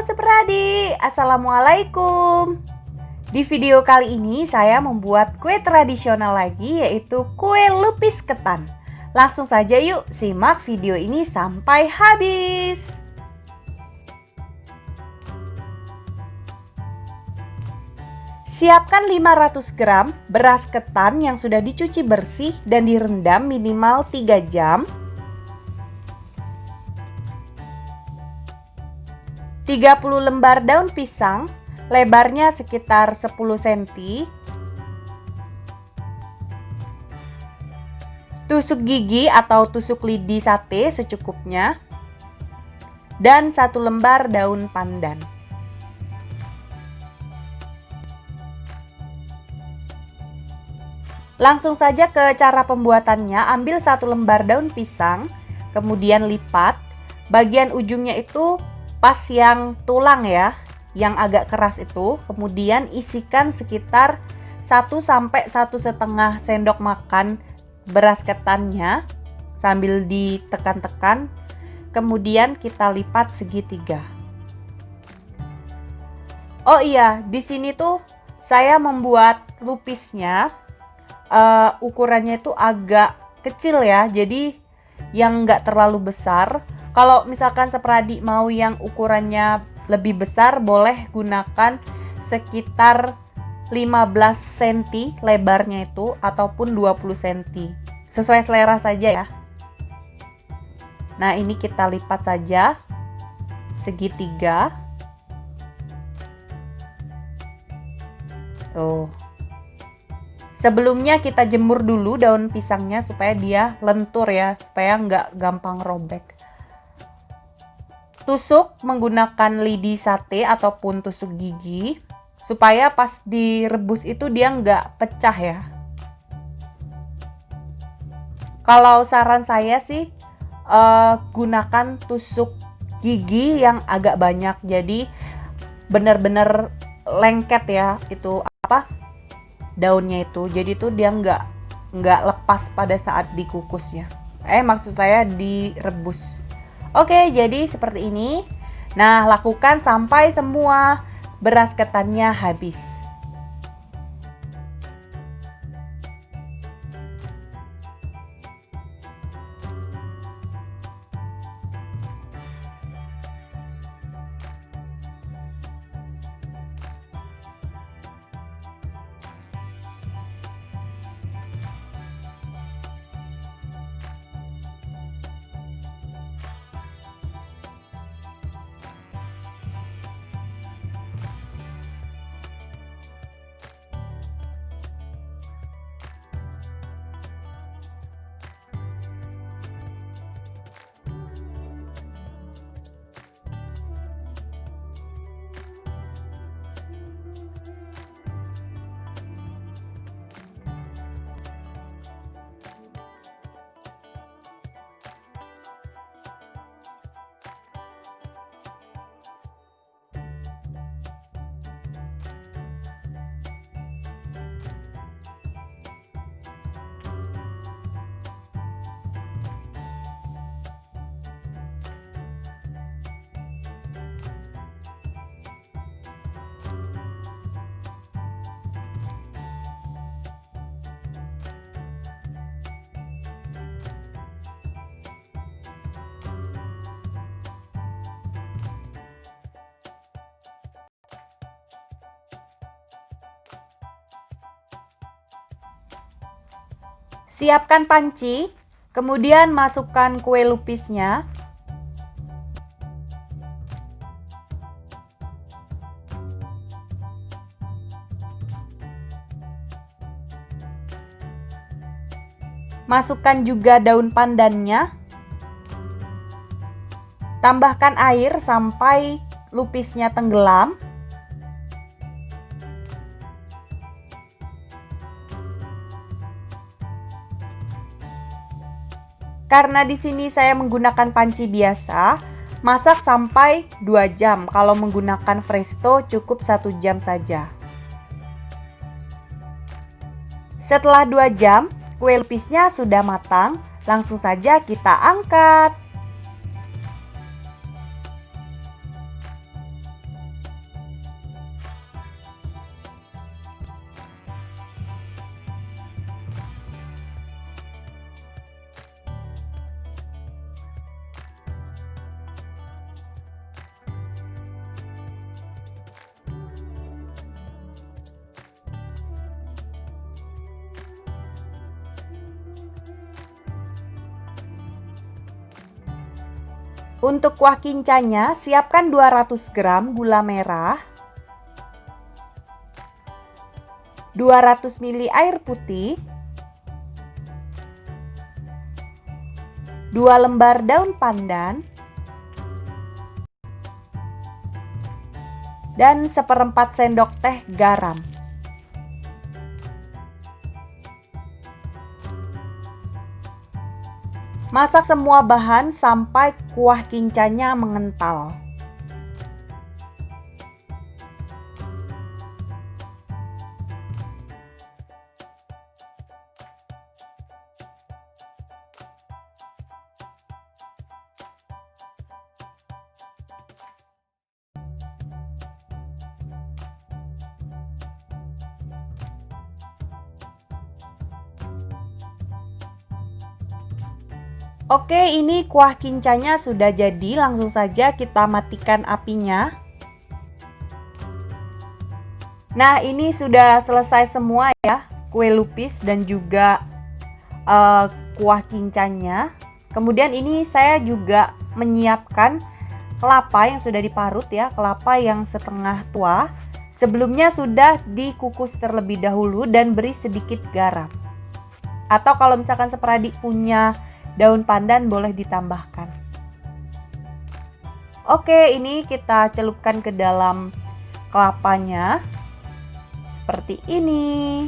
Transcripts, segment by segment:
Sepradi, Assalamualaikum. Di video kali ini saya membuat kue tradisional lagi, yaitu kue lupis ketan. Langsung saja yuk simak video ini sampai habis. Siapkan 500 gram beras ketan yang sudah dicuci bersih dan direndam minimal 3 jam. 30 lembar daun pisang, lebarnya sekitar 10 cm. Tusuk gigi atau tusuk lidi sate secukupnya. Dan 1 lembar daun pandan. Langsung saja ke cara pembuatannya. Ambil 1 lembar daun pisang, kemudian lipat. Bagian ujungnya itu pas yang tulang ya, yang agak keras itu. Kemudian isikan sekitar 1-1,5 sendok makan beras ketannya sambil ditekan-tekan. Kemudian kita lipat segitiga. Oh iya, di sini tuh saya membuat lupisnya ukurannya itu agak kecil ya, jadi yang nggak terlalu besar. Kalau misalkan Sepradi mau yang ukurannya lebih besar, boleh gunakan sekitar 15 cm lebarnya itu, ataupun 20 cm. Sesuai selera saja ya. Nah, ini kita lipat saja segitiga. Tuh. Sebelumnya kita jemur dulu daun pisangnya supaya dia lentur ya, supaya nggak gampang robek. Tusuk menggunakan lidi sate ataupun tusuk gigi supaya pas direbus itu dia nggak pecah ya. Kalau saran saya sih gunakan tusuk gigi yang agak banyak, jadi benar-benar lengket ya itu daunnya itu. Jadi tuh dia nggak lepas pada saat dikukusnya. Maksud saya direbus. Oke, jadi seperti ini. Nah, lakukan sampai semua beras ketannya habis. Siapkan panci, kemudian masukkan kue lupisnya. Masukkan juga daun pandannya. Tambahkan air sampai lupisnya tenggelam. Karena di sini saya menggunakan panci biasa, masak sampai 2 jam. Kalau menggunakan presto cukup 1 jam saja. Setelah 2 jam, kue lupisnya sudah matang. Langsung saja kita angkat. Untuk kuah kincanya, siapkan 200 gram gula merah, 200 ml air putih, 2 lembar daun pandan, dan 1/4 sendok teh garam. Masak semua bahan sampai kuah kincanya mengental. Oke, ini kuah kincanya sudah jadi. Langsung saja kita matikan apinya. Nah, ini sudah selesai semua ya, kue lupis dan juga kuah kincanya. Kemudian ini saya juga menyiapkan kelapa yang sudah diparut ya, kelapa yang setengah tua. Sebelumnya sudah dikukus terlebih dahulu dan beri sedikit garam. Atau kalau misalkan Sepradi punya daun pandan boleh ditambahkan. Oke, ini kita celupkan ke dalam kelapanya. Seperti ini.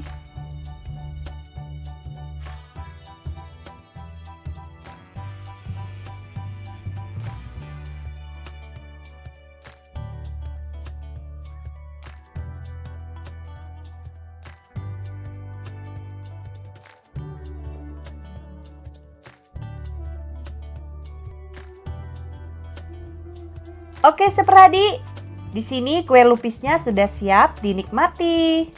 Oke, Sepradi. Di sini kue lupisnya sudah siap dinikmati.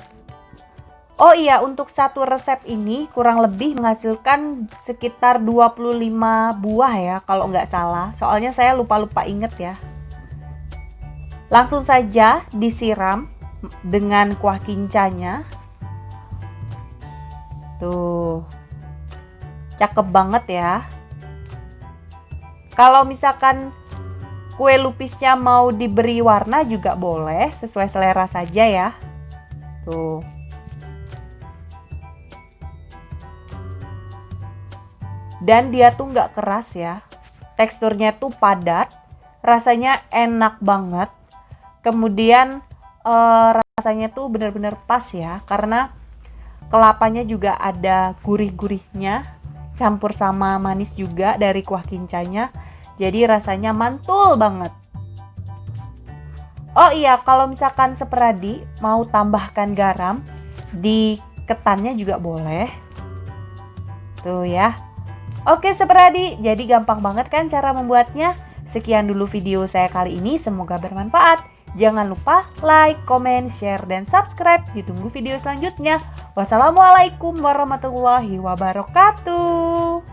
Oh iya, untuk satu resep ini kurang lebih menghasilkan sekitar 25 buah ya kalau nggak salah. Soalnya saya lupa-lupa inget ya. Langsung saja disiram dengan kuah kincanya. Tuh. Cakep banget ya. Kalau misalkan kue lupisnya mau diberi warna juga boleh, sesuai selera saja ya. Tuh. Dan dia tuh nggak keras ya. Teksturnya tuh padat, rasanya enak banget. Kemudian rasanya tuh bener-bener pas ya, karena kelapanya juga ada gurih-gurihnya, campur sama manis juga dari kuah kincanya. Jadi rasanya mantul banget. Oh iya, kalau misalkan Sepradi mau tambahkan garam di ketannya juga boleh. Tuh ya. Oke Sepradi, jadi gampang banget kan cara membuatnya? Sekian dulu video saya kali ini, semoga bermanfaat. Jangan lupa like, comment, share, dan subscribe. Ditunggu video selanjutnya. Wassalamualaikum warahmatullahi wabarakatuh.